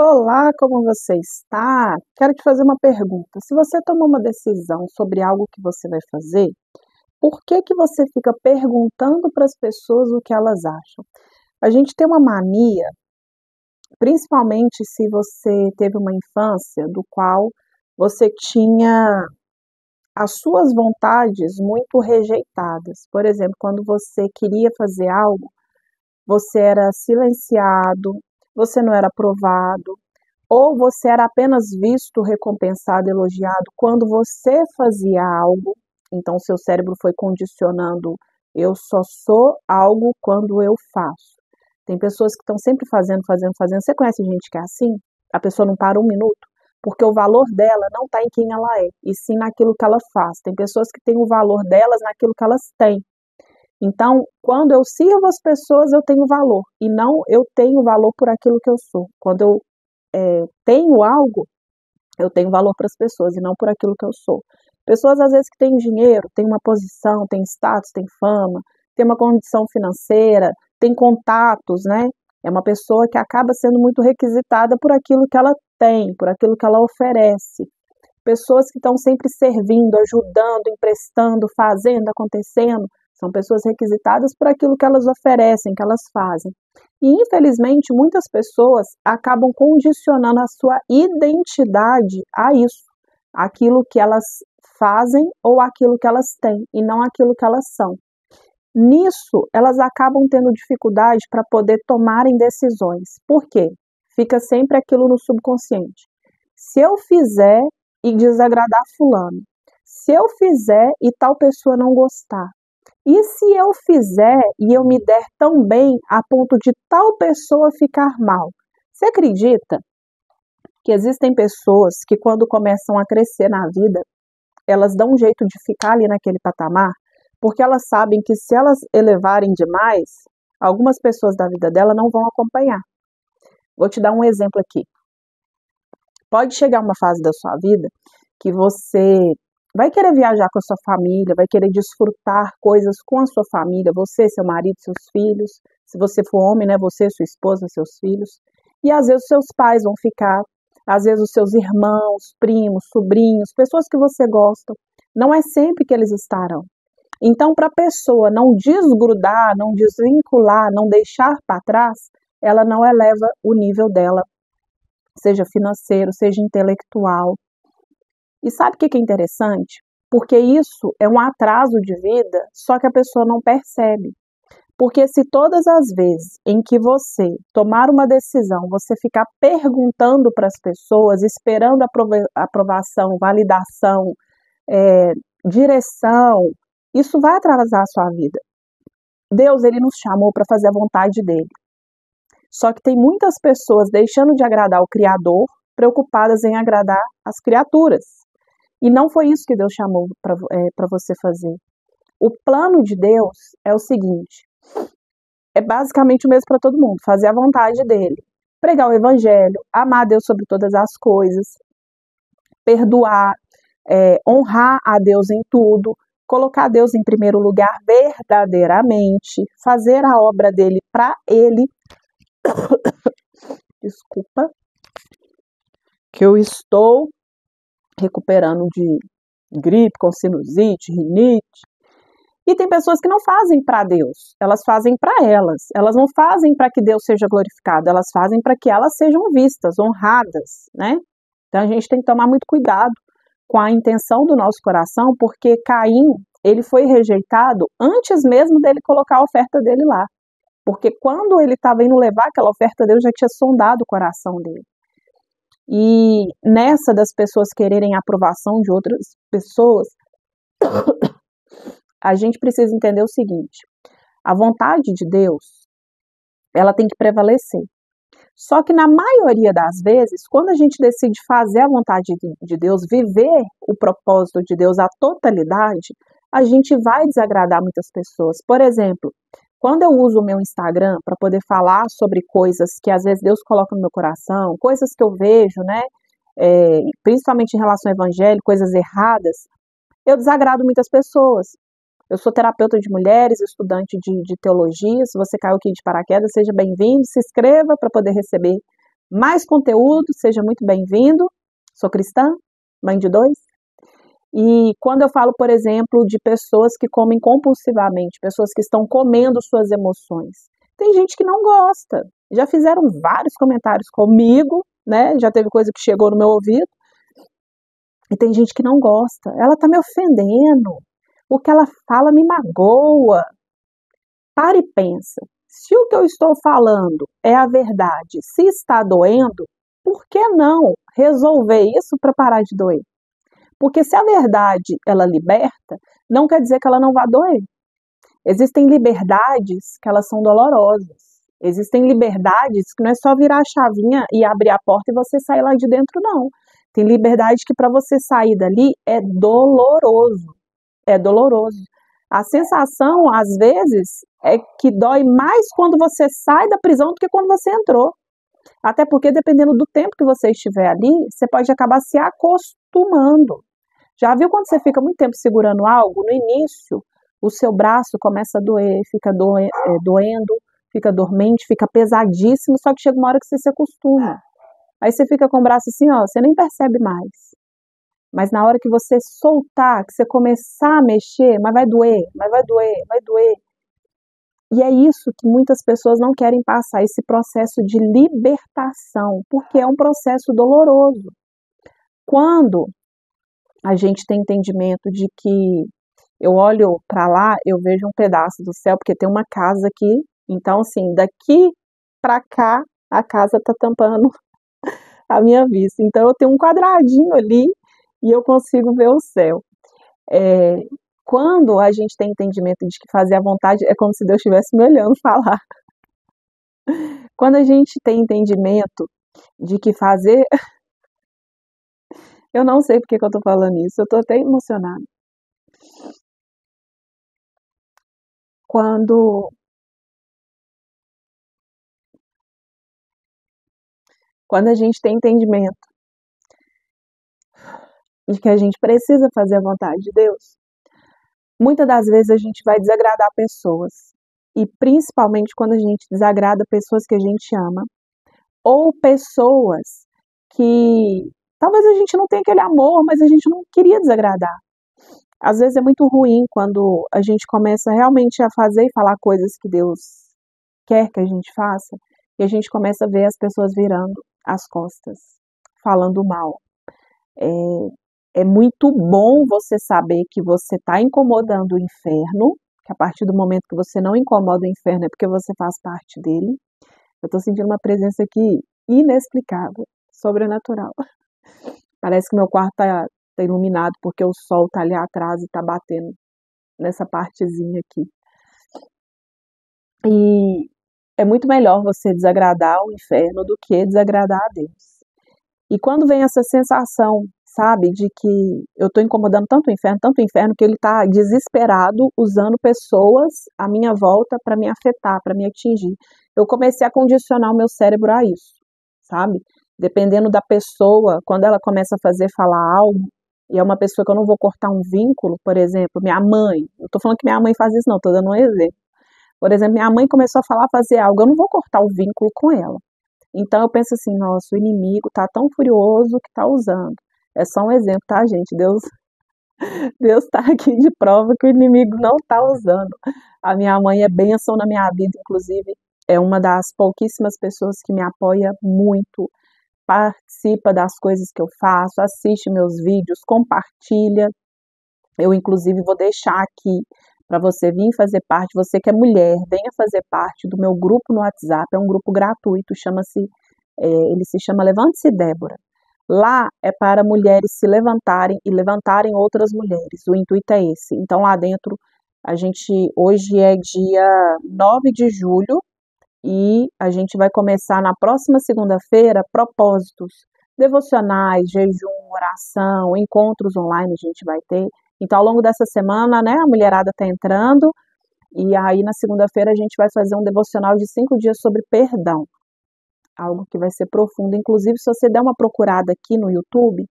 Olá, como você está? Quero te fazer uma pergunta. Se você tomou uma decisão sobre algo que você vai fazer, por que que você fica perguntando para as pessoas o que elas acham? A gente tem uma mania, principalmente se você teve uma infância do qual você tinha as suas vontades muito rejeitadas. Por exemplo, quando você queria fazer algo, você era silenciado, você não era aprovado. Ou você era apenas visto, recompensado, elogiado quando você fazia algo, então seu cérebro foi condicionando, eu só sou algo quando eu faço. Tem pessoas que estão sempre fazendo, fazendo, fazendo. Você conhece gente que é assim? A pessoa não para um minuto, porque o valor dela não está em quem ela é, e sim naquilo que ela faz. Tem pessoas que têm o valor delas naquilo que elas têm. Então, quando eu sirvo as pessoas, eu tenho valor, e não eu tenho valor por aquilo que eu sou. Quando eu tenho algo, eu tenho valor para as pessoas e não por aquilo que eu sou. Pessoas às vezes que têm dinheiro, têm uma posição, têm status, têm fama, têm uma condição financeira, têm contatos, né? É uma pessoa que acaba sendo muito requisitada por aquilo que ela tem, por aquilo que ela oferece. Pessoas que estão sempre servindo, ajudando, emprestando, fazendo, acontecendo, são pessoas requisitadas por aquilo que elas oferecem, que elas fazem. E, infelizmente, muitas pessoas acabam condicionando a sua identidade a isso, aquilo que elas fazem ou aquilo que elas têm, e não aquilo que elas são. Nisso, elas acabam tendo dificuldade para poder tomarem decisões. Por quê? Fica sempre aquilo no subconsciente. Se eu fizer e desagradar fulano, se eu fizer e tal pessoa não gostar, e se eu fizer e eu me der tão bem a ponto de tal pessoa ficar mal? Você acredita que existem pessoas que quando começam a crescer na vida, elas dão um jeito de ficar ali naquele patamar, porque elas sabem que se elas elevarem demais, algumas pessoas da vida dela não vão acompanhar. Vou te dar um exemplo aqui. Pode chegar uma fase da sua vida que você vai querer viajar com a sua família, vai querer desfrutar coisas com a sua família, você, seu marido, seus filhos, se você for homem, né, você, sua esposa, seus filhos, e às vezes os seus pais vão ficar, às vezes os seus irmãos, primos, sobrinhos, pessoas que você gosta, não é sempre que eles estarão. Então, para a pessoa não desgrudar, não desvincular, não deixar para trás, ela não eleva o nível dela, seja financeiro, seja intelectual. E sabe o que é interessante? Porque isso é um atraso de vida, só que a pessoa não percebe. Porque se todas as vezes em que você tomar uma decisão, você ficar perguntando para as pessoas, esperando aprovação, validação, direção, isso vai atrasar a sua vida. Deus, ele nos chamou para fazer a vontade dele. Só que tem muitas pessoas deixando de agradar o Criador, preocupadas em agradar as criaturas. E não foi isso que Deus chamou para você fazer. O plano de Deus é o seguinte, é basicamente o mesmo para todo mundo, fazer a vontade dele, pregar o evangelho, amar a Deus sobre todas as coisas, perdoar, honrar a Deus em tudo, colocar Deus em primeiro lugar verdadeiramente, fazer a obra dele para ele. Desculpa, que eu estou recuperando de gripe, com sinusite, rinite. E tem pessoas que não fazem para Deus, elas fazem para elas. Elas não fazem para que Deus seja glorificado, elas fazem para que elas sejam vistas, honradas, né? Então a gente tem que tomar muito cuidado com a intenção do nosso coração, porque Caim, ele foi rejeitado antes mesmo dele colocar a oferta dele lá. Porque quando ele estava indo levar aquela oferta dele, já tinha sondado o coração dele. E nessa das pessoas quererem a aprovação de outras pessoas, a gente precisa entender o seguinte, a vontade de Deus, ela tem que prevalecer. Só que na maioria das vezes, quando a gente decide fazer a vontade de Deus, viver o propósito de Deus, a totalidade, a gente vai desagradar muitas pessoas. Por exemplo, quando eu uso o meu Instagram para poder falar sobre coisas que às vezes Deus coloca no meu coração, coisas que eu vejo, né, principalmente em relação ao evangelho, coisas erradas, eu desagrado muitas pessoas. Eu sou terapeuta de mulheres, estudante de teologia. Se você caiu aqui de paraquedas, seja bem-vindo, se inscreva para poder receber mais conteúdo, seja muito bem-vindo. Sou cristã, mãe de 2. E quando eu falo, por exemplo, de pessoas que comem compulsivamente, pessoas que estão comendo suas emoções, tem gente que não gosta. Já fizeram vários comentários comigo, né? Já teve coisa que chegou no meu ouvido. E tem gente que não gosta. Ela tá me ofendendo. O que ela fala me magoa. Para e pensa. Se o que eu estou falando é a verdade, se está doendo, por que não resolver isso para parar de doer? Porque se a verdade ela liberta, não quer dizer que ela não vá doer. Existem liberdades que elas são dolorosas. Existem liberdades que não é só virar a chavinha e abrir a porta e você sair lá de dentro, não. Tem liberdade que para você sair dali é doloroso. É doloroso. A sensação, às vezes, é que dói mais quando você sai da prisão do que quando você entrou. Até porque, dependendo do tempo que você estiver ali, você pode acabar se acostumando. Já viu quando você fica muito tempo segurando algo? No início, o seu braço começa a doer, fica doendo, fica dormente, fica pesadíssimo, só que chega uma hora que você se acostuma. Aí você fica com o braço assim, ó, você nem percebe mais. Mas na hora que você soltar, que você começar a mexer, mas vai doer, mas vai doer, vai doer. E é isso que muitas pessoas não querem passar, esse processo de libertação, porque é um processo doloroso. Quando a gente tem entendimento de que eu olho para lá, eu vejo um pedaço do céu, porque tem uma casa aqui, então assim, daqui para cá, a casa tá tampando a minha vista. Então eu tenho um quadradinho ali e eu consigo ver o céu. Quando a gente tem entendimento de que fazer a vontade é como se Deus estivesse me olhando falar. Quando a gente tem entendimento de que fazer. Eu não sei porque que eu tô falando isso, eu tô até emocionada. Quando a gente tem entendimento de que a gente precisa fazer a vontade de Deus, muitas das vezes a gente vai desagradar pessoas. E principalmente quando a gente desagrada pessoas que a gente ama, ou pessoas que talvez a gente não tenha aquele amor, mas a gente não queria desagradar. Às vezes é muito ruim quando a gente começa realmente a fazer e falar coisas que Deus quer que a gente faça, e a gente começa a ver as pessoas virando as costas, falando mal. É muito bom você saber que você está incomodando o inferno, que a partir do momento que você não incomoda o inferno é porque você faz parte dele. Eu estou sentindo uma presença aqui inexplicável, sobrenatural. Parece que meu quarto tá iluminado porque o sol tá ali atrás e tá batendo nessa partezinha aqui. E é muito melhor você desagradar o inferno do que desagradar a Deus. E quando vem essa sensação, sabe, de que eu estou incomodando tanto o inferno, que ele está desesperado usando pessoas à minha volta para me afetar, para me atingir. Eu comecei a condicionar o meu cérebro a isso, sabe? Dependendo da pessoa, quando ela começa a falar algo, e é uma pessoa que eu não vou cortar um vínculo, por exemplo, minha mãe, eu tô falando que minha mãe faz isso não, tô dando um exemplo. Por exemplo, minha mãe começou a fazer algo, eu não vou cortar o vínculo com ela. Então eu penso assim, nossa, o inimigo tá tão furioso que tá usando. É só um exemplo, tá, gente? Deus tá aqui de prova que o inimigo não tá usando. A minha mãe é bênção na minha vida, inclusive, é uma das pouquíssimas pessoas que me apoia muito, participa das coisas que eu faço, assiste meus vídeos, compartilha. Eu, inclusive, vou deixar aqui para você vir fazer parte, você que é mulher, venha fazer parte do meu grupo no WhatsApp, é um grupo gratuito, ele se chama Levante-se Débora. Lá é para mulheres se levantarem e levantarem outras mulheres, o intuito é esse. Então lá dentro, hoje é dia 9 de julho, e a gente vai começar na próxima segunda-feira propósitos devocionais, jejum, oração, encontros online a gente vai ter. Então, ao longo dessa semana, né, a mulherada está entrando, e aí na segunda-feira a gente vai fazer um devocional de 5 dias sobre perdão, algo que vai ser profundo. Inclusive, se você der uma procurada aqui no YouTube,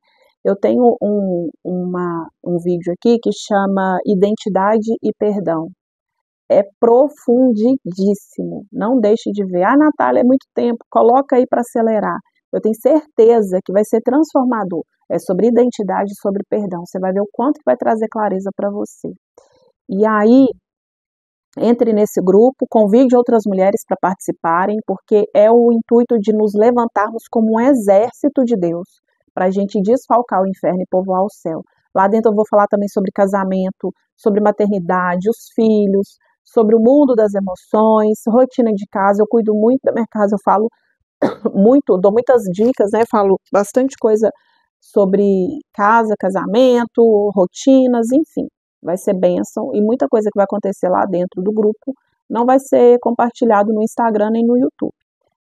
eu tenho um vídeo aqui que chama Identidade e Perdão. É profundíssimo, não deixe de ver. Ah, Natália, é muito tempo, coloca aí para acelerar. eu tenho certeza que vai ser transformador. É sobre identidade e sobre perdão. Você vai ver o quanto que vai trazer clareza para você. E aí, entre nesse grupo, convide outras mulheres para participarem, porque é o intuito de nos levantarmos como um exército de Deus, para a gente desfalcar o inferno e povoar o céu. Lá dentro eu vou falar também sobre casamento, sobre maternidade, os filhos, sobre o mundo das emoções, rotina de casa. Eu cuido muito da minha casa, eu falo muito, dou muitas dicas, né? Falo bastante coisa sobre casa, casamento, rotinas, enfim. Vai ser bênção e muita coisa que vai acontecer lá dentro do grupo não vai ser compartilhado no Instagram nem no YouTube.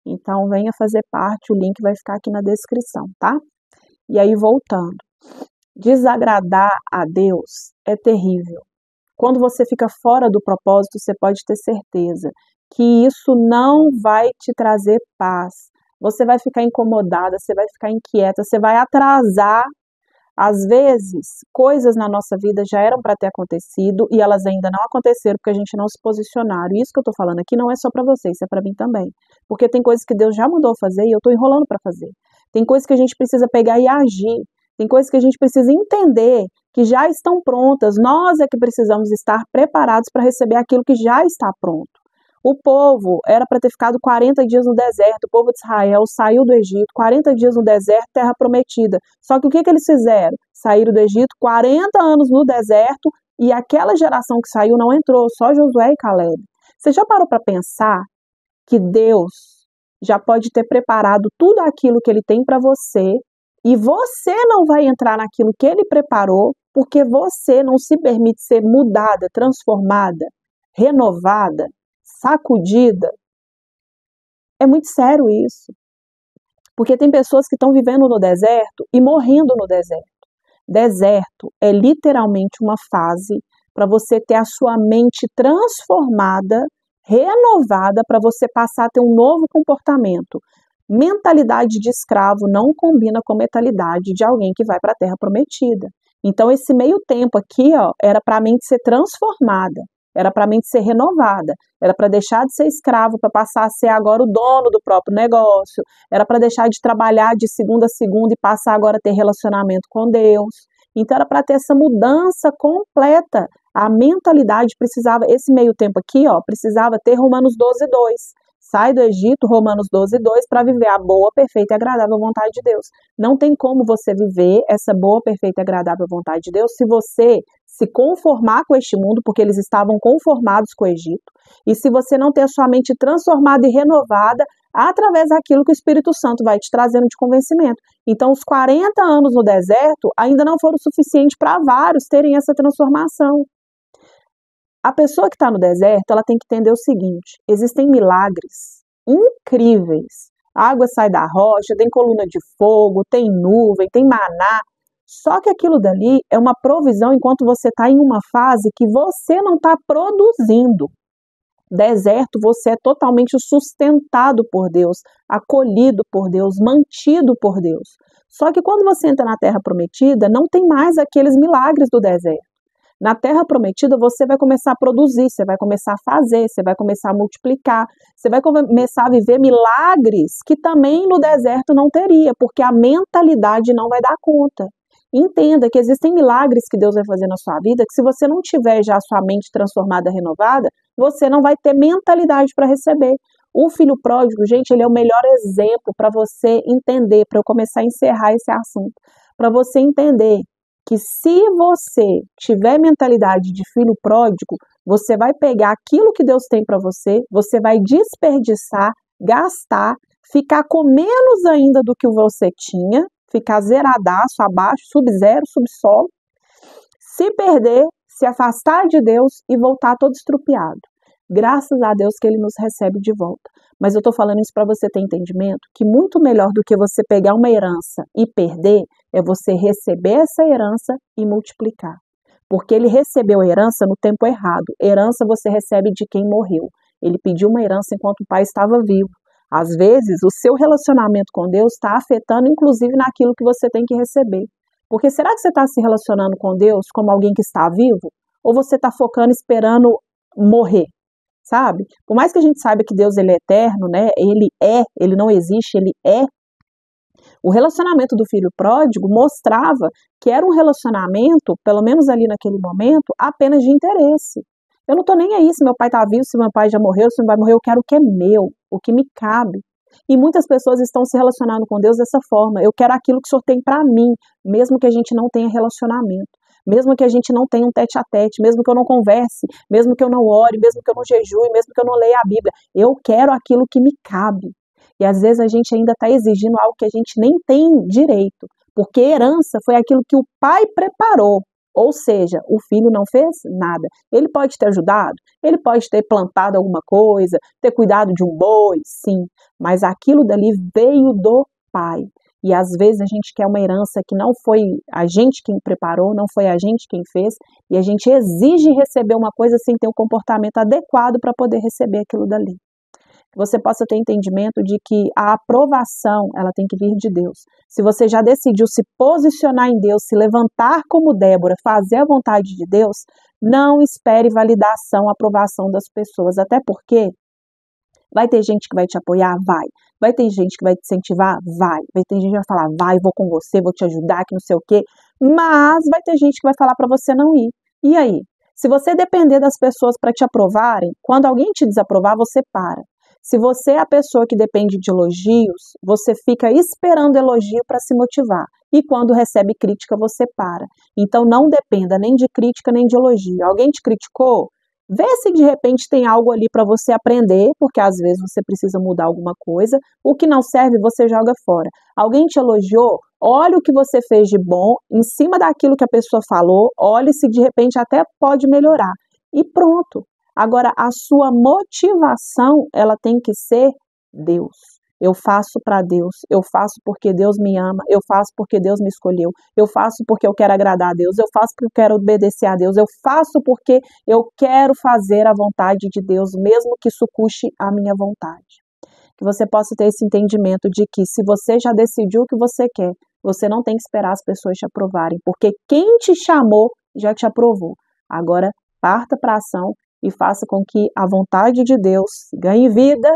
Então venha fazer parte, o link vai ficar aqui na descrição, tá? E aí voltando, desagradar a Deus é terrível. Quando você fica fora do propósito, você pode ter certeza que isso não vai te trazer paz. Você vai ficar incomodada, você vai ficar inquieta, você vai atrasar. Às vezes, coisas na nossa vida já eram para ter acontecido e elas ainda não aconteceram porque a gente não se posicionaram. E isso que eu estou falando aqui não é só para você, isso é para mim também. Porque tem coisas que Deus já mandou fazer e eu estou enrolando para fazer. Tem coisas que a gente precisa pegar e agir. Tem coisas que a gente precisa entender que já estão prontas. Nós é que precisamos estar preparados para receber aquilo que já está pronto. O povo era para ter ficado 40 dias no deserto, o povo de Israel saiu do Egito, 40 dias no deserto, terra prometida. Só que o que eles fizeram? Saíram do Egito, 40 anos no deserto, e aquela geração que saiu não entrou, só Josué e Caleb. Você já parou para pensar que Deus já pode ter preparado tudo aquilo que Ele tem para você, e você não vai entrar naquilo que Ele preparou, porque você não se permite ser mudada, transformada, renovada, sacudida? É muito sério isso. Porque tem pessoas que estão vivendo no deserto e morrendo no deserto. Deserto é literalmente uma fase para você ter a sua mente transformada, renovada, para você passar a ter um novo comportamento. Mentalidade de escravo não combina com mentalidade de alguém que vai para a terra prometida. Então esse meio tempo aqui, ó, era para a mente ser transformada. Era para a mente ser renovada, era para deixar de ser escravo, para passar a ser agora o dono do próprio negócio, era para deixar de trabalhar de segunda a segunda e passar agora a ter relacionamento com Deus. Então era para ter essa mudança completa. A mentalidade precisava, esse meio tempo aqui, ó, precisava ter Romanos 12:2. Sai do Egito, Romanos 12:2, para viver a boa, perfeita e agradável vontade de Deus. Não tem como você viver essa boa, perfeita e agradável vontade de Deus se você se conformar com este mundo, porque eles estavam conformados com o Egito, e se você não ter a sua mente transformada e renovada através daquilo que o Espírito Santo vai te trazendo de convencimento. Então, os 40 anos no deserto ainda não foram suficientes para vários terem essa transformação. A pessoa que está no deserto, ela tem que entender o seguinte: existem milagres incríveis. A água sai da rocha, tem coluna de fogo, tem nuvem, tem maná. Só que aquilo dali é uma provisão enquanto você está em uma fase que você não está produzindo. Deserto, você é totalmente sustentado por Deus, acolhido por Deus, mantido por Deus. Só que quando você entra na Terra Prometida, não tem mais aqueles milagres do deserto. Na Terra Prometida, você vai começar a produzir, você vai começar a fazer, você vai começar a multiplicar, você vai começar a viver milagres que também no deserto não teria, porque a mentalidade não vai dar conta. Entenda que existem milagres que Deus vai fazer na sua vida, que se você não tiver já a sua mente transformada, renovada, você não vai ter mentalidade para receber. O filho pródigo, gente, ele é o melhor exemplo para você entender, para eu começar a encerrar esse assunto, para você entender que se você tiver mentalidade de filho pródigo, você vai pegar aquilo que Deus tem para você vai desperdiçar, gastar, ficar com menos ainda do que você tinha, ficar zeradaço, abaixo, sub-zero, subsolo, se perder, se afastar de Deus e voltar todo estrupiado. Graças a Deus que Ele nos recebe de volta. Mas eu estou falando isso para você ter entendimento que muito melhor do que você pegar uma herança e perder, é você receber essa herança e multiplicar. Porque ele recebeu a herança no tempo errado. Herança você recebe de quem morreu. Ele pediu uma herança enquanto o pai estava vivo. Às vezes, o seu relacionamento com Deus está afetando, inclusive, naquilo que você tem que receber. Porque será que você está se relacionando com Deus como alguém que está vivo? Ou você está focando, esperando morrer? Sabe? Por mais que a gente saiba que Deus ele é eterno, né? Ele não existe, ele é. O relacionamento do filho pródigo mostrava que era um relacionamento, pelo menos ali naquele momento, apenas de interesse. Eu não estou nem aí se meu pai está vivo, se meu pai já morreu, se meu pai morreu, eu quero o que é meu, o que me cabe. E muitas pessoas estão se relacionando com Deus dessa forma. Eu quero aquilo que o Senhor tem para mim, mesmo que a gente não tenha relacionamento, mesmo que a gente não tenha um tete-a-tete, mesmo que eu não converse, mesmo que eu não ore, mesmo que eu não jejue, mesmo que eu não leia a Bíblia. Eu quero aquilo que me cabe. E às vezes a gente ainda está exigindo algo que a gente nem tem direito, porque herança foi aquilo que o pai preparou. Ou seja, o filho não fez nada. Ele pode ter ajudado, ele pode ter plantado alguma coisa, ter cuidado de um boi, sim, mas aquilo dali veio do pai. E às vezes a gente quer uma herança que não foi a gente quem preparou, não foi a gente quem fez, e a gente exige receber uma coisa sem ter um comportamento adequado para poder receber aquilo dali. Que você possa ter entendimento de que a aprovação, ela tem que vir de Deus. Se você já decidiu se posicionar em Deus, se levantar como Débora, fazer a vontade de Deus, não espere validação, aprovação das pessoas, até porque vai ter gente que vai te apoiar? Vai. Vai ter gente que vai te incentivar? Vai. Vai ter gente que vai falar, vai, vou com você, vou te ajudar, que não sei o quê. Mas vai ter gente que vai falar para você não ir. E aí? Se você depender das pessoas para te aprovarem, quando alguém te desaprovar, você para. Se você é a pessoa que depende de elogios, você fica esperando elogio para se motivar. E quando recebe crítica, você para. Então não dependa nem de crítica nem de elogio. Alguém te criticou? Vê se de repente tem algo ali para você aprender, porque às vezes você precisa mudar alguma coisa. O que não serve, você joga fora. Alguém te elogiou? Olha o que você fez de bom, em cima daquilo que a pessoa falou, olhe se de repente até pode melhorar. E pronto. Agora, a sua motivação, ela tem que ser Deus. Eu faço para Deus, eu faço porque Deus me ama, eu faço porque Deus me escolheu, eu faço porque eu quero agradar a Deus, eu faço porque eu quero obedecer a Deus, eu faço porque eu quero fazer a vontade de Deus, mesmo que isso custe a minha vontade. Que você possa ter esse entendimento de que se você já decidiu o que você quer, você não tem que esperar as pessoas te aprovarem, porque quem te chamou já te aprovou. Agora, parta para a ação e faça com que a vontade de Deus ganhe vida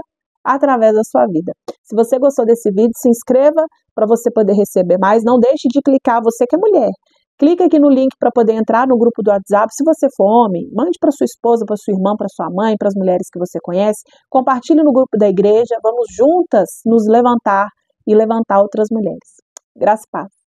através da sua vida. Se você gostou desse vídeo, se inscreva para você poder receber mais. Não deixe de clicar, você que é mulher. Clica aqui no link para poder entrar no grupo do WhatsApp. Se você for homem, mande para sua esposa, para sua irmã, para sua mãe, para as mulheres que você conhece. Compartilhe no grupo da igreja. Vamos juntas nos levantar e levantar outras mulheres. Graça e paz.